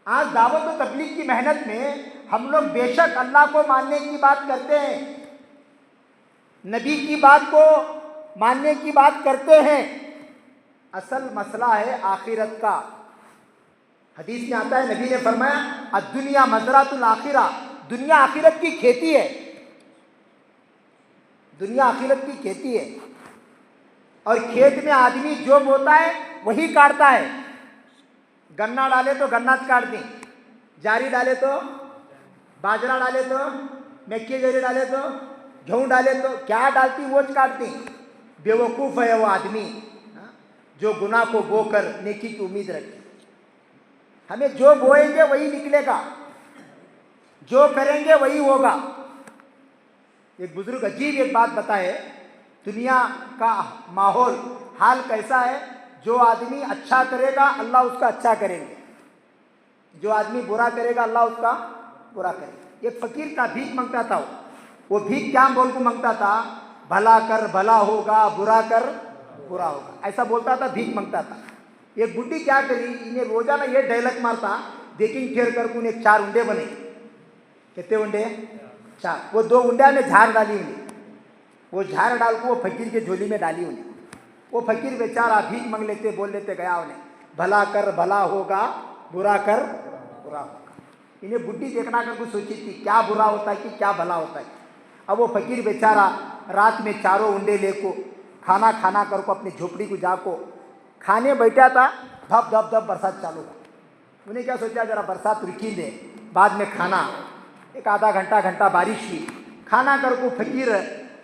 आज दावत और तबलीग की मेहनत में हम लोग बेशक अल्लाह को मानने की बात करते हैं, नबी की बात को मानने की बात करते हैं, असल मसला है आखिरत का। हदीस में आता है, नबी ने फरमाया अद्दुनिया मज़रातुल आखिरा, दुनिया आखिरत की खेती है, दुनिया आखिरत की खेती है। और खेत में आदमी जो बोता है वही काटता है। गन्ना डाले तो गन्ना काट दी, जारी डाले तो बाजरा डाले तो मक्की जरी डाले तो गेहूँ डाले तो क्या डालती वो काटती। बेवकूफ़ है वो आदमी जो गुनाह को बोकर नेकी की उम्मीद रखे। हमें जो बोएंगे वही निकलेगा, जो करेंगे वही होगा। एक बुजुर्ग अजीब एक बात बताए, दुनिया का माहौल हाल कैसा है, जो आदमी अच्छा करेगा अल्लाह उसका अच्छा करेंगे, जो आदमी बुरा करेगा अल्लाह उसका बुरा करेगा। एक फकीर का भीख मांगता था, वो भीख क्या बोल को मांगता था, भला कर भला होगा, बुरा कर बुरा होगा, ऐसा बोलता था, भीख मांगता था। एक बुढ़ी क्या करी, इन्हें रोजाना ये डायलॉग मारता, देकिन ठेर कर उन्हें 4 उंडे बने। कितने उंडे? 4। वो 2 उंडा में झाड़ डाली उन्हें, वो झाड़ डाल को वो फकीर के झोली में डाली उन्हें। वो फकीर बेचारा भीख मांग लेते बोल लेते गया उन्हें, भला कर भला होगा, बुरा कर बुरा होगा। इन्हें बुढ़ी देखना कर कुछ सोची थी क्या बुरा होता है कि क्या भला होता है। अब वो फकीर बेचारा रात में 4 उंडे लेको खाना खाना कर को अपनी झोपड़ी को जाको खाने बैठा था, धप धप धप बरसात चालू हुआ। उन्हें क्या सोचा, जरा बरसात रुकी दे, बाद में खाना। एक आधा घंटा बारिश हुई, खाना कर को फकीर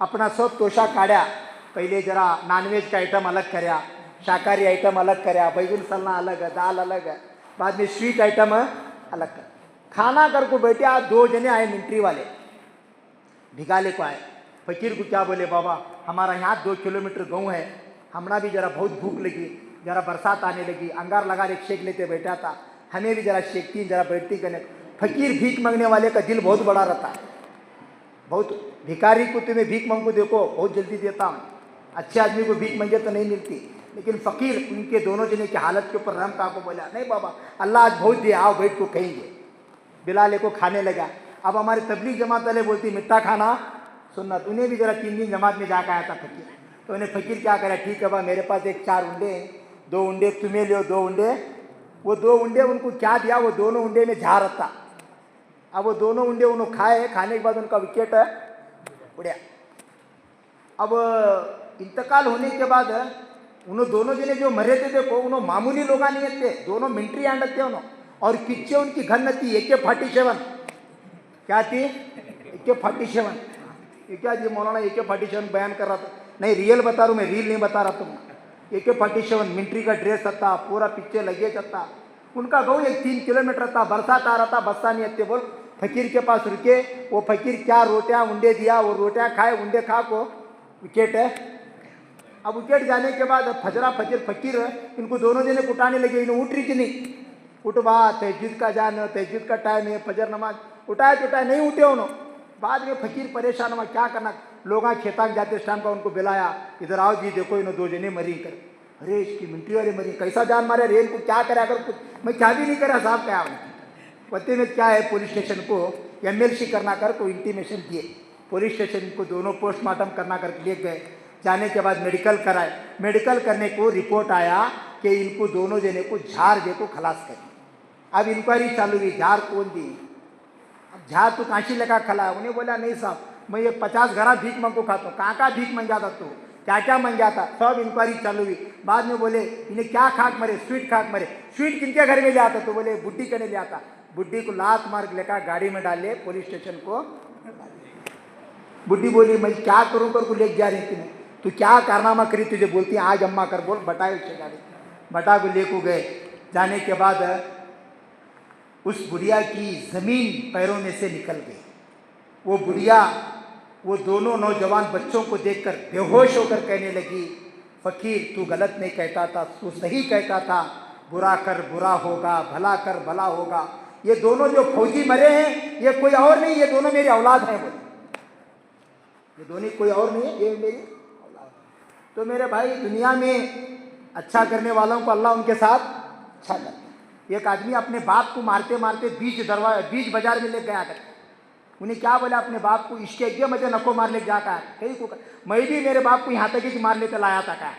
अपना सब तोशा काढ़ा। पहले जरा नॉनवेज का आइटम अलग करया, शाकाहारी आइटम अलग करया, बैगन सलना अलग है, दाल अलग है, बाद में स्वीट आइटम अलग कर। खाना कर को बैठे, आज 2 जने आए मिलिट्री वाले भिगाले को आए। फकीर को क्या बोले, बाबा हमारा यहाँ 2 किलोमीटर गाँव है, हमारा भी जरा बहुत भूख लगी, जरा बरसात आने लगी, अंगार लगा एक शेक लेते बैठा था, हमें भी जरा शेकती, जरा बैठती करने। फकीर भीख मांगने वाले का दिल बहुत बड़ा रहता है, बहुत। भिखारी को तुम्हें भीख मांगो देखो बहुत जल्दी देता हूँ, अच्छे आदमी को भीख मांगे तो नहीं मिलती। लेकिन फ़कीर उनके दोनों जने की हालत के ऊपर रहम को बोला, नहीं बाबा अल्लाह आज बहुत दिया, आओ बैठ को कहेंगे। बिलाले को खाने लगा। अब हमारी तबलीग जमात वाले बोलती मिठा खाना सुन्नत, उन्हें भी जरा 3 दिन जमात में जाकर आया था फकीर। तो उन्हें फकीर क्या करा, ठीक है बा मेरे पास एक 4 उंडे हैं, 2 उंडे तुम्हें लो, 2 उंडे। वो 2 उंडे उनको क्या दिया, वो दोनों उंडे में झार था। अब वो दोनों उंडे उन्होंने खाए, खाने के बाद उनका विकेट उड़िया। अब इंतकाल होने के बाद उन्होंने दोनों जने जो मरे थे देखो, उन्होंने मामूली लोग नहीं थे, दोनों मिलिट्री आंड थे उन्होंने। और पीछे उनकी घन थी AK-47। क्या थी? AK-47। ये क्या जी मौलाना AK-47 बयान कर रहा था? नहीं रियल बता रहा हूँ मैं, रील नहीं बता रहा तुम। AK-47 मिलिट्री का ड्रेस था, पूरा पीछे लगे था। उनका गाँव 3 किलोमीटर था, बरसात आ रहा था, बस्ता नहीं आते बोल फकीर के पास रुके। वो फकीर क्या रोटियाँ उंडे दिया, वो रोटियाँ खाए, उंडे खा को विकेट है। अब विकेट जाने के बाद फजर फकीर इनको दोनों जने उठाने लगे, इन्हें उठ रही कि नहीं, उठवा तहज्जुद का जान, तहज्जुद का टाइम है, फजर नमाज उठाए तो उठाए, नहीं उठे उन्होंने। बाद में फकीर परेशान हुआ, क्या करना। लोग खेता में जाते टाइम का उनको बुलाया, इधर आओ जी देखो इन्होंने 2 जने मरी कर। अरे इसकी मिलिट्री वाले मरी, कैसा जान मारे, रेल को क्या करा कर, कुछ मैं क्या भी नहीं करा साहब, क्या पते में क्या है। पुलिस स्टेशन को MLC करना कर को इंटीमेशन दिए, पुलिस स्टेशन को दोनों पोस्टमार्टम करना कर ले गए। जाने के बाद मेडिकल कराए, मेडिकल करने को रिपोर्ट आया कि इनको दोनों जने को झार दे को खलास करी। अब इंक्वायरी चालू हुई, झार कौन दी। अब झार तो कांची लगा खला, उन्हें बोला नहीं साहब मैं ये 50 घरा भीख मांगो खाता हूँ। कहाँ भीख मंगा था तू, क्या क्या मंगा था, सब इंक्वायरी चालू हुई। बाद में बोले इन्हें क्या खाक मरे, स्वीट खाक मरे। स्वीट किनके घर में ले आता, तो बोले बुढ़ी के ले आता। बुढ़ी को लात मार लेकर गाड़ी में डाले पुलिस स्टेशन को। बुढ़ी बोली मैं क्या करूँ कर को ले जा रही थी, तू क्या कारनामा करी, तुझे बोलती आज अम्मा कर बोल, बटाए उसे गाड़ी, बटा को ले को गए। जाने के बाद उस बुढ़िया की जमीन पैरों में से निकल गई। वो बुढ़िया वो दोनों नौजवान बच्चों को देखकर बेहोश होकर कहने लगी, फकीर तू गलत नहीं कहता था, तू सही कहता था, बुरा कर बुरा होगा, भला कर भला होगा। ये दोनों जो फौजी मरे हैं ये कोई और नहीं, ये दोनों मेरी औलाद हैं। बोले ये दोनों कोई और नहीं है, ये मेरी औलाद है। तो मेरे भाई दुनिया में अच्छा करने वालों को अल्लाह उनके साथ अच्छा करता है, एक आदमी अपने बाप को मारते मारते बीच बाजार में ले गया कर। उन्हें क्या बोला अपने बाप को, इसके अगे मुझे नको मार ले जाता है, कहीं को मैं भी मेरे बाप को यहाँ तक ही मार लेते लाया था। क्या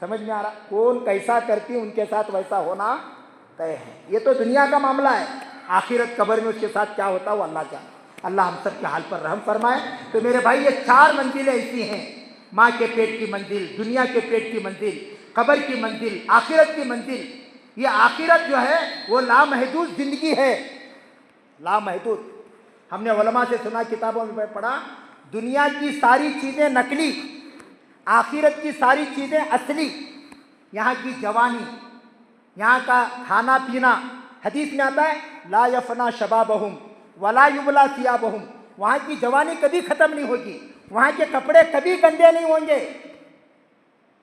समझ में आ रहा? कौन कैसा करती उनके साथ वैसा होना तय है। ये तो दुनिया का मामला है, आखिरत कब्र में उसके साथ क्या होता है वो अल्लाह जाने। अल्लाह हम सब के हाल पर रहम फरमाए। तो मेरे भाई ये 4 मंजिलें ऐसी हैं, माँ के पेट की मंजिल, दुनिया के पेट की मंजिल, कब्र की मंजिल, आखिरत की मंजिल। ये आखिरत जो है वो लामहदूद जिंदगी है, लामहदूद। हमने उलमा से सुना, किताबों में पढ़ा, दुनिया की सारी चीज़ें नकली, आखिरत की सारी चीज़ें असली। यहाँ की जवानी, यहाँ का खाना पीना, हदीस में आता है ला यफना शबाबहुम वला युबला सियाबहुम, वहाँ की जवानी कभी ख़त्म नहीं होगी, वहाँ के कपड़े कभी गंदे नहीं होंगे।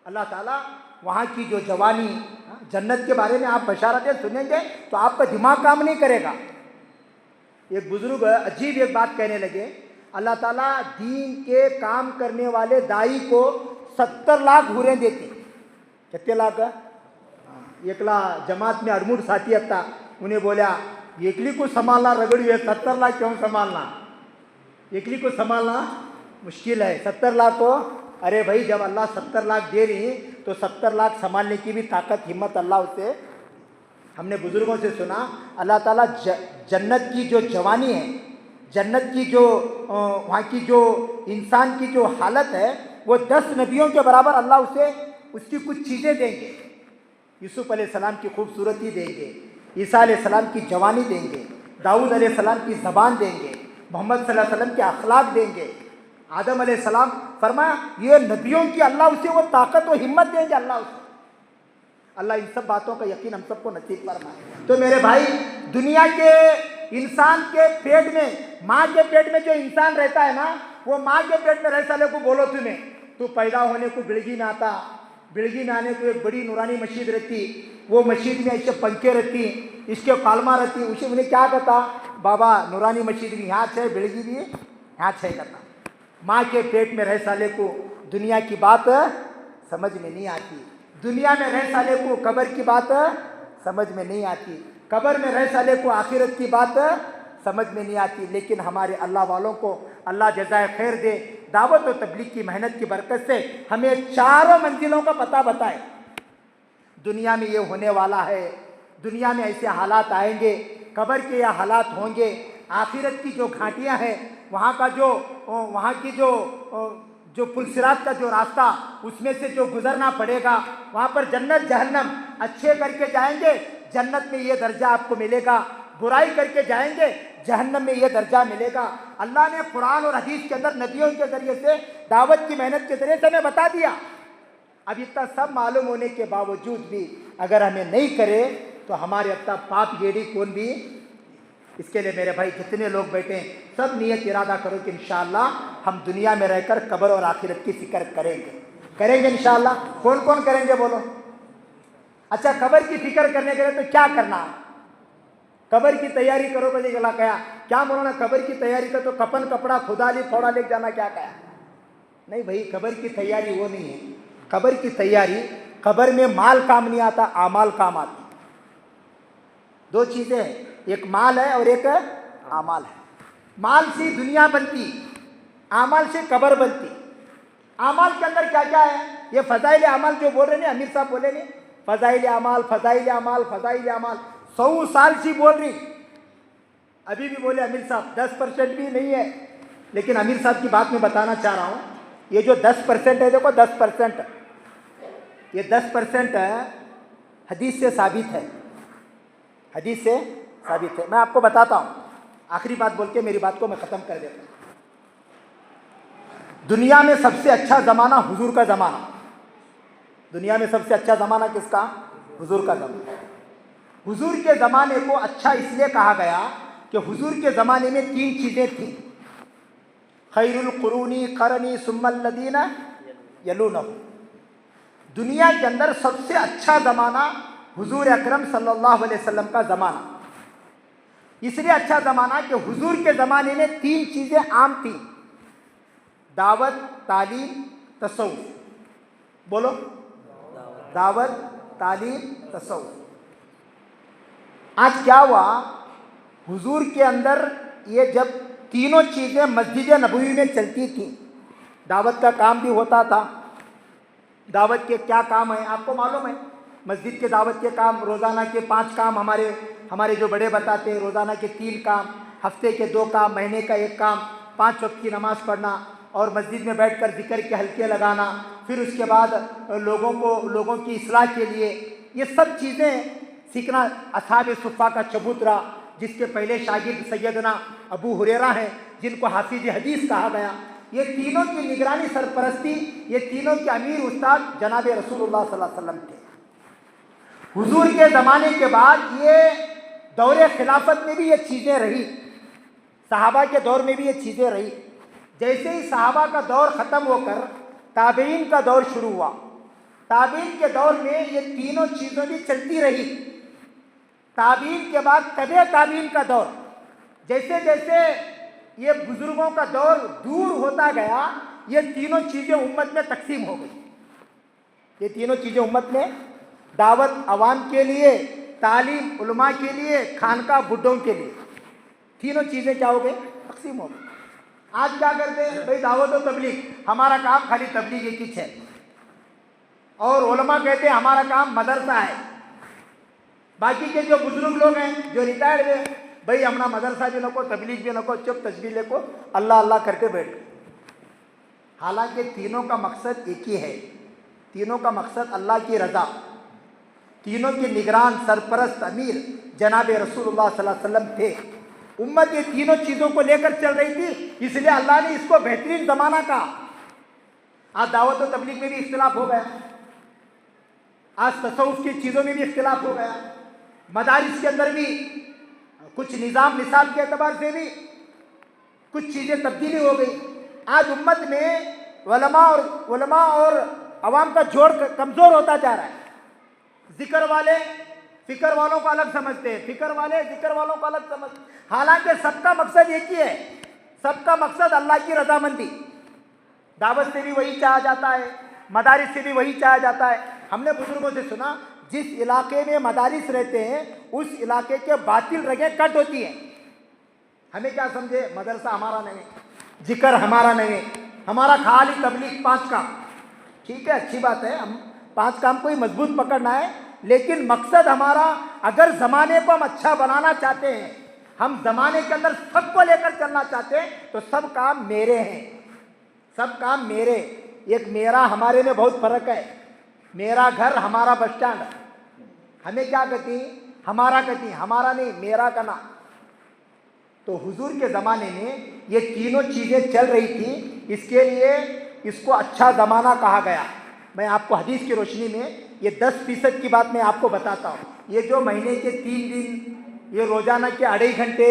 अल्लाह ताला वहाँ की जो जवानी, जन्नत के बारे में आप बशारतें सुनेंगे तो आपका दिमाग काम नहीं करेगा। एक बुजुर्ग अजीब एक बात कहने लगे, अल्लाह ताला दीन के काम करने वाले दाई को 70 लाख हुरें देती। कितने लाख? एकला जमात में अड़मुड़ साथी आता, उन्हें बोला एकली को संभालना रगड़ी है, 70 लाख क्यों संभालना, एकली को संभालना मुश्किल है, 70 लाख को। अरे भाई जब अल्लाह 70 लाख दे रही तो 70 लाख संभालने की भी ताकत हिम्मत अल्लाह उसे। हमने बुजुर्गों से सुना अल्लाह ताला जन्नत की जो जवानी है, जन्नत की जो वहाँ की जो इंसान की जो हालत है वो 10 नबियों के बराबर अल्लाह उसे उसकी कुछ चीज़ें देंगे। यूसुफ अलैहिस्सलाम की खूबसूरती देंगे, ईसा अलैहिस्सलाम की जवानी देंगे, दाऊद अलैहिस्सलाम की ज़बान देंगे, मोहम्मद सल्लल्लाहु अलैहि वसल्लम के अखलाक देंगे, आदम अलैहिस्सलाम। फरमाया ये नबियों की अल्लाह उसे वो ताकत और हिम्मत देंगे अल्लाह उसे। अल्लाह इन सब बातों का यकीन हम सबको नसीब फरमाए। तो मेरे भाई दुनिया के इंसान के पेट में, माँ के पेट में जो इंसान रहता है ना, वो माँ के पेट में रह साले को बोलो तुम्हें, तू पैदा होने को बिड़गी में आता, बिड़गी में आने को एक बड़ी नूरानी मस्जिद रहती, वो मस्जिद में ऐसे पंखे रहती, इसके कालमा रहती, उसे उन्हें क्या कहता, बाबा नूरानी मस्जिद भी यहाँ छे, बिड़गी भी यहाँ छे कहता। माँ के पेट में रह साले को दुनिया की बात समझ में नहीं आती, दुनिया में रह साले को कब्र की बात समझ में नहीं आती, कब्र में रह साले को आखिरत की बात समझ में नहीं आती। लेकिन हमारे अल्लाह वालों को अल्लाह जज़ाए खैर दे, दावत और तबलीग की मेहनत की बरकत से हमें 4 मंजिलों का पता बताए। दुनिया में ये होने वाला है, दुनिया में ऐसे हालात आएंगे, कब्र के ये हालात होंगे, आखिरत की जो घाटियाँ हैं, वहाँ का जो वहाँ की जो पुलसिरात का जो रास्ता, उसमें से जो गुजरना पड़ेगा, वहाँ पर जन्नत जहन्नम, अच्छे करके जाएंगे जन्नत में ये दर्जा आपको मिलेगा, बुराई करके जाएंगे जहन्नम में ये दर्जा मिलेगा। अल्लाह ने कुरान और हदीस के अंदर नबियों के ज़रिए से, दावत की मेहनत के ज़रिए से हमें बता दिया। अब इतना सब मालूम होने के बावजूद भी अगर हमें नहीं करे तो हमारे अब तक पाप गेड़ी कौन भी। इसके लिए मेरे भाई जितने लोग बैठे हैं सब नियत इरादा करो कि इंशाअल्लाह हम दुनिया में रहकर कब्र और आखिरत की फिक्र करेंगे इंशाअल्लाह। कौन कौन करेंगे बोलो? अच्छा, कब्र की फिक्र करने के लिए तो क्या करना है? कब्र की तैयारी करो बजे गला कहा क्या बोलो ना, कब्र की तैयारी कर तो कपन कपड़ा खुदा ली थोड़ा ले जाना, क्या कहा? नहीं भाई, कब्र की तैयारी वो नहीं है। कब्र की तैयारी, कब्र में माल काम नहीं आता, आमाल काम आती। 2 चीज़ें हैं, एक माल है और एक आमाल है। माल से दुनिया बनती, आमाल से कब्र बनती। आमाल के अंदर क्या क्या है? ये फजाइल अमाल जो बोल रहे हैं अमीर साहब बोले नहीं, फजाइल अमाल फजाइल अमाल फजाइल अमाल 100 साल से बोल रही, अभी भी बोले अमीर साहब 10% भी नहीं है। लेकिन अमीर साहब की बात मैं बताना चाह रहा हूँ, ये जो 10% है, देखो 10%, ये 10% हदीस से साबित है, हदीस से साबित है। मैं आपको बताता हूँ, आखिरी बात बोल के मेरी बात को मैं ख़त्म कर देता हूँ। दुनिया में सबसे अच्छा ज़माना हुजूर का ज़माना। दुनिया में सबसे अच्छा ज़माना किसका? हुजूर का ज़माना। हुजूर के ज़माने को अच्छा इसलिए कहा गया कि हुजूर के ज़माने में 3 चीज़ें थीं। खैरुल कुरूनी करनी सुम्मल लदीना यलूनहु। दुनिया के अंदर सबसे अच्छा ज़माना हुजूर अकरम सल्लल्लाहु अलैहि वसल्लम का ज़माना। इसलिए अच्छा ज़माना कि हुजूर के ज़माने में 3 चीज़ें आम थीं, दावत, तालीम, तसव्वुफ। बोलो, दावत, तालीम, तसव्वुफ। आज क्या हुआ, हुजूर के अंदर ये जब तीनों चीज़ें मस्जिद नबवी में चलती थी, दावत का काम भी होता था। दावत के क्या काम है आपको मालूम है? मस्जिद के दावत के काम, रोज़ाना के 5 काम हमारे जो बड़े बताते हैं। रोज़ाना के 3 काम, हफ्ते के 2 काम, महीने का 1 काम, 5 वक्त की नमाज़ पढ़ना और मस्जिद में बैठकर जिक्र के हल्के लगाना, फिर उसके बाद लोगों की इस्लाह के लिए ये सब चीज़ें सीखना। असहाब सुफ़ा का चबूतरा, जिसके पहले शागिर्द सैयदना अबू हुरैरा हैं, जिनको हाफिज हदीस कहा गया। ये तीनों की निगरानी, सरपरस्ती, ये तीनों के अमीर उस्ताद जनाब रसूलुल्लाह सल्लल्लाहु अलैहि वसल्लम थे। हुजूर के ज़माने के बाद ये दौरे खिलाफत में भी ये चीज़ें रही, सहाबा के दौर में भी ये चीज़ें रही। जैसे ही सहाबा का दौर ख़त्म होकर ताबईन का दौर शुरू हुआ, ताबईन के दौर में ये तीनों चीज़ें भी चलती रही। ताबईन के बाद तबे ताबईन का दौर, जैसे जैसे ये बुजुर्गों का दौर दूर होता गया, ये तीनों चीज़ें उम्मत में तकसीम हो गई। ये तीनों चीज़ें उम्मत में, दावत अवाम के लिए, तालीम उलमा के लिए, खानका बुड्ढों के लिए, तीनों चीज़ें क्या हो गई? तकसीम हो गई। आज क्या करते हैं भाई? दावत और तबलीग, हमारा काम खाली तबलीग की है। और उलमा कहते हैं हमारा काम मदरसा है। बाकी के जो बुजुर्ग लोग हैं, जो रिटायर्ड हैं, भाई हमारा मदरसा भी नको, तबलीग भी नको, चुप तस्बीह लेको, अल्लाह अल्लाह करते बैठ गए। हालांकि तीनों का मकसद एक ही है, तीनों का मकसद अल्लाह की रज़ा। तीनों के निगरान सरपरस्त अमीर जनाब रसूलुल्लाह सल्लल्लाहु अलैहि वसल्लम थे। उम्मत ये तीनों चीज़ों को लेकर चल रही थी, इसलिए अल्लाह ने इसको बेहतरीन ज़माना कहा। आज दावत और तबलीग में भी इख्तिलाफ हो गया, आज तसव्वुफ़ की चीज़ों में भी इख्तिलाफ हो गया, मदारिस के अंदर भी कुछ निज़ाम निसाब के एतबार से भी कुछ चीज़ें तब्दीली हो गई। आज उम्मत में उलमा और अवाम का जोड़ कमज़ोर होता जा रहा है। जिक्र वाले फ़िक्र वालों को अलग समझते हैं, फ़िक्र वाले जिक्र वालों को अलग समझते हैं। हालांकि सबका मकसद एक ही है, सबका मकसद अल्लाह की रज़ामंदी। दावत से भी वही चाहा जाता है, मदारिस से भी वही चाहा जाता है। हमने बुजुर्गों से सुना, जिस इलाके में मदारिस रहते हैं उस इलाके के बातिल रगें कट होती हैं। हमें क्या समझे, मदरसा हमारा नहीं, जिक्र हमारा नहीं, हमारा खाली तबलीग 5 काम। ठीक है, अच्छी बात है, हम 5 काम को ही मजबूत पकड़ना है, लेकिन मकसद हमारा, अगर ज़माने को हम अच्छा बनाना चाहते हैं, हम ज़माने के अंदर सबको लेकर चलना चाहते हैं, तो सब काम मेरे हैं, सब काम मेरे। एक मेरा हमारे में बहुत फ़र्क है। मेरा घर हमारा बस स्टैंड, हमें क्या कहती, हमारा कहती, हमारा नहीं, मेरा का ना। तो हुजूर के ज़माने में ये तीनों चीज़ें चल रही थी, इसके लिए इसको अच्छा ज़माना कहा गया। मैं आपको हदीस की रोशनी में ये 10% की बात मैं आपको बताता हूँ। ये जो महीने के 3 दिन, ये रोज़ाना के 2.5 घंटे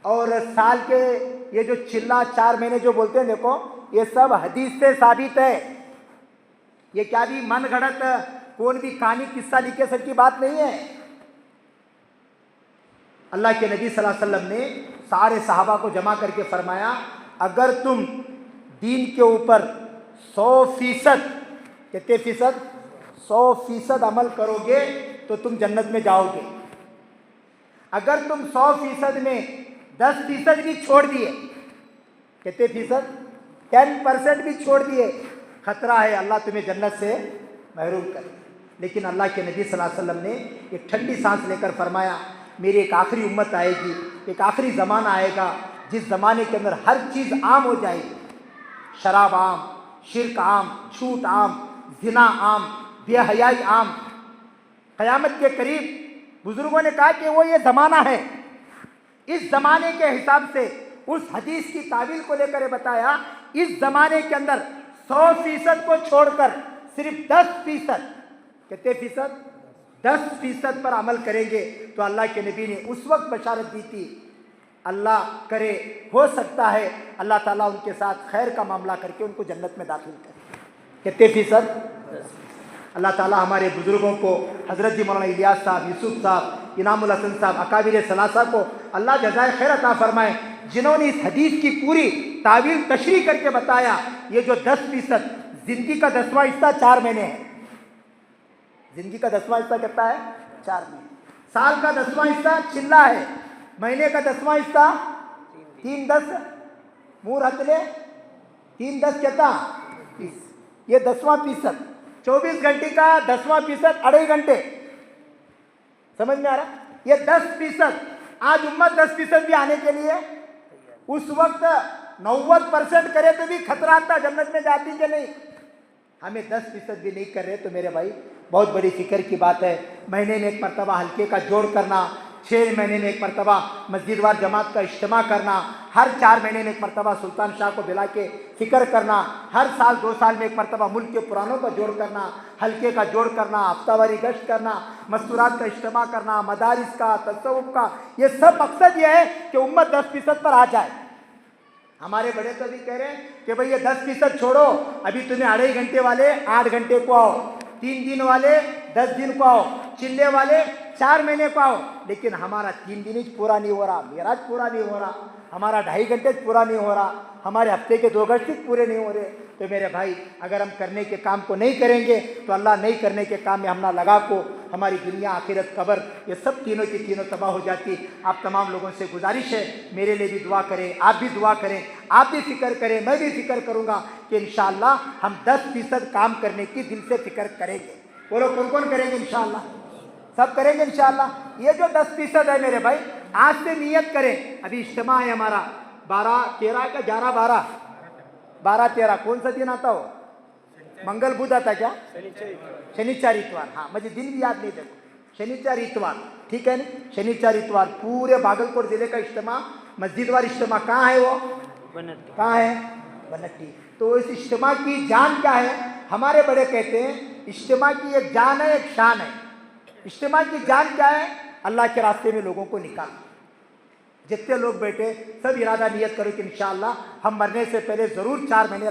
और साल के ये जो चिल्ला 4 महीने जो बोलते हैं, देखो ये सब हदीस से साबित है। ये क्या भी मन गढ़ंत कौन भी कहानी किस्सा लिखे सर की बात नहीं है। अल्लाह के नबी सल्लल्लाहु अलैहि वसल्लम ने सारे सहाबा को जमा करके फरमाया, अगर तुम दीन के ऊपर 100%, कितने फीसद, 100% अमल करोगे तो तुम जन्नत में जाओगे। अगर तुम 100% में 10% भी छोड़ दिए, कितने फीसद, 10% भी छोड़ दिए, खतरा है अल्लाह तुम्हें जन्नत से महरूम करे। लेकिन अल्लाह के नबी सल्लल्लाहु अलैहि वसल्लम ने एक ठंडी सांस लेकर फरमाया, मेरी एक आखिरी उम्मत आएगी, एक आखिरी ज़माना आएगा जिस ज़माने के अंदर हर चीज़ आम हो जाएगी। शराब आम, शिर्क आम, झूठ आम, जिना आम, बेहयाई आम। क़यामत के करीब बुजुर्गों ने कहा कि वो ये ज़माना है। इस ज़माने के हिसाब से उस हदीस की तावील को लेकर बताया, इस ज़माने के अंदर 100% को छोड़कर सिर्फ 10%, कितने फीसद, 10% पर अमल करेंगे तो अल्लाह के नबी ने उस वक्त बशारत दी थी, अल्लाह करे हो सकता है अल्लाह ताला उनके साथ खैर का मामला करके उनको जन्नत में दाखिल करे। कितने फीसद? अल्लाह ताला हमारे बुजुर्गों को, हज़रत जी मौलाना इलियास साहब, यूसुफ साहब, इनामुल हसन साहब, अकाबिर सलासा को अल्लाह जज़ाए खैर अता फरमाए, जिन्होंने इस हदीस की पूरी तावील तशरीह करके बताया। ये जो 10% ज़िंदगी का 10वां हिस्सा 4 महीने है, ज़िंदगी का 10वां हिस्सा कितना है? 4 महीने। साल का 10वां हिस्सा चिल्ला है, महीने का 10वां हिस्सा 3 10 मूर हतले 3 10 कहता 30, ये 10वां फीसद। 24 घंटे का 10वां फीसद 2.5 घंटे, समझ में आ रहा? ये 10%। आज उम्मत 10% भी आने के लिए उस वक्त 90% करे तो भी खतरा था जन्नत में जाती कि नहीं। हमें 10% भी नहीं कर रहे तो मेरे भाई बहुत बड़ी फिक्र की बात है। महीने में एक मरतबा हल्के का जोड़ करना, 6 महीने में एक मरतबा मस्जिदवार जमात का इज्तिमा करना, हर 4 महीने में एक मरतबा सुल्तान शाह को बुला के फिक्र करना, हर साल 2 साल में एक मरतबा मुल्क के पुरानों का जोड़ करना, हल्के का जोड़ करना, हफ्तावारी गश्त करना, मस्तूरात का इज्तिमा करना, मदारिस का, तसव्वुफ का, ये सब मकसद ये है कि उम्मत 10% पर आ जाए। हमारे बड़े तो भी कह रहे हैं कि भाई ये 10% छोड़ो, अभी तुम्हें 2.5 घंटे वाले 8 घंटे को आओ, 3 दिन वाले 10 दिन को आओ, चिल्ले वाले 4 महीने को आओ। लेकिन हमारा 3 दिन ही पूरा नहीं हो रहा, मेराज पूरा नहीं हो रहा, हमारा 2.5 घंटे पूरा नहीं हो रहा, हमारे हफ्ते के 2 घंटे पूरे नहीं हो रहे। तो मेरे भाई अगर हम करने के काम को नहीं करेंगे तो अल्लाह नहीं करने के काम में हम ना लगा को हमारी दुनिया आखिरत कब्र ये सब तीनों की तीनों तबाह हो जाती। आप तमाम लोगों से गुजारिश है मेरे लिए भी दुआ करें, आप भी दुआ करें, आप भी फिक्र करें, मैं भी फिक्र करूँगा कि इंशाअल्लाह हम 10% काम करने की दिल से फिक्र करेंगे। बोलो कौन कौन करेंगे? इंशाअल्लाह सब करेंगे इंशाअल्लाह। ये जो 10% है मेरे भाई आज से नियत करें। अभी इज्तिमा है हमारा 12 13 का 11 12 12 13 कौन सा दिन आता हो? मंगल बुध आता क्या? शनिचर इतवार। हाँ मुझे दिन भी याद नहीं, देखो शनिचर इतवार, ठीक है ना? शनिचर इतवार पूरे भागलपुर जिले का इज्तिमा, मस्जिदवार इज्तिमा। कहाँ है वो? कहाँ है? बनट्टी। तो इस इज्तिमा की जान क्या है? हमारे बड़े कहते हैं इज्तिमा की एक जान है, एक शान है। इज्तिमा की जान क्या है? अल्लाह के रास्ते में लोगों को निकालना। जितने लोग बैठे सब इरादा नियत करो कि इंशाअल्लाह हम मरने से पहले ज़रूर 4 महीने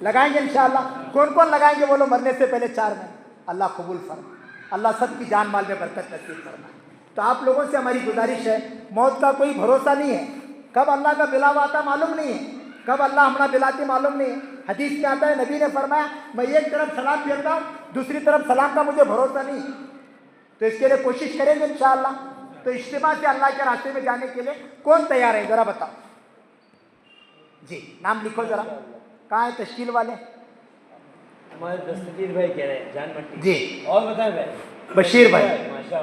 लगाएंगे इंशाअल्लाह। कौन कौन लगाएंगे बोलो मरने से पहले 4 महीने? अल्लाह कबूल फरमा, अल्लाह सबकी जान माल में बरकत नसीब फरमाए। तो आप लोगों से हमारी गुजारिश है, मौत का कोई भरोसा नहीं है, कब अल्लाह का बिलावा आता मालूम नहीं है, कब अल्लाह हमारा बिलाती मालूम नहीं है। हदीस में आता है नबी ने फरमाया मैं एक तरफ सलाम फेरता हूँ, दूसरी तरफ सलाम का मुझे भरोसा नहीं। तो इसके लिए कोशिश करेंगे इंशाअल्लाह। तो इज्तिमा से अल्लाह के रास्ते में जाने के लिए कौन तैयार है जरा बताओ जी? नाम लिखो जरा। कहाँ है तश्कील वाले? हमारे दस्तगीर भाई कह रहे हैं जान मट्टी जी। और बताएं भाई? बशीर भाई,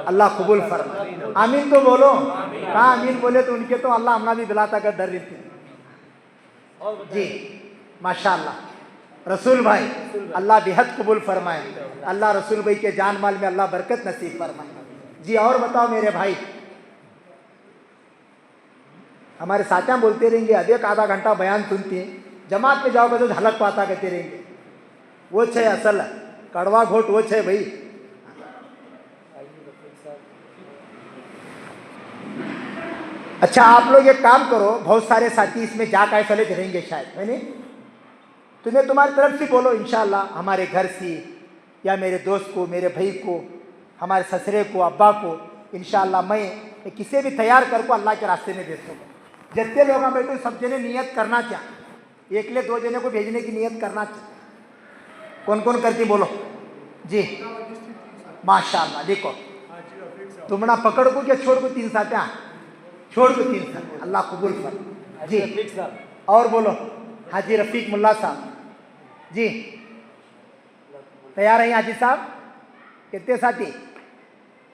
अल्लाह कबूल फरमाए। आमीन तो बोलो। कहाँ आमीन बोले तो उनके तो अल्लाह हमना भी दिलाता कर डर रहती जी। माशाअल्लाह। रसूल भाई अल्लाह बेहद कबूल फरमाए, अल्लाह रसूल भाई के जान माल में अल्लाह बरकत नसीब फरमाए जी। और बताओ मेरे भाई, हमारे साथियाँ बोलते रहेंगे अब एक आधा घंटा बयान सुनती हैं, जमात में जाओगे तो झलक पाता कहते रहेंगे। वो छे असल कड़वा घोट वो छे भाई। अच्छा आप लोग एक काम करो, बहुत सारे साथी इसमें जा का फले रहेंगे शायद, है नहीं? तुम्हें तुम्हारी तरफ से बोलो इंशाअल्लाह, हमारे घर से या मेरे दोस्त को, मेरे भाई को, हमारे ससुरे को, अब्बा को इंशाअल्लाह मैं किसी भी तैयार कर को अल्लाह के रास्ते में भेज दूँगा। जितने लोग हैं बैठे सब जने नियत करना चाह, एक ले 2 जने को भेजने की नियत करना चाह। कौन कौन करती बोलो जी? माशाअल्लाह। देखो तुमना पकड़ को क्या छोड़ को 3 साथियाँ छोड़ को 3 साथ, अल्लाह कबूल कर जी। और बोलो हाजी रफीक मुल्ला साहब जी तैयार हैं हाजी साहब? कितने साथी?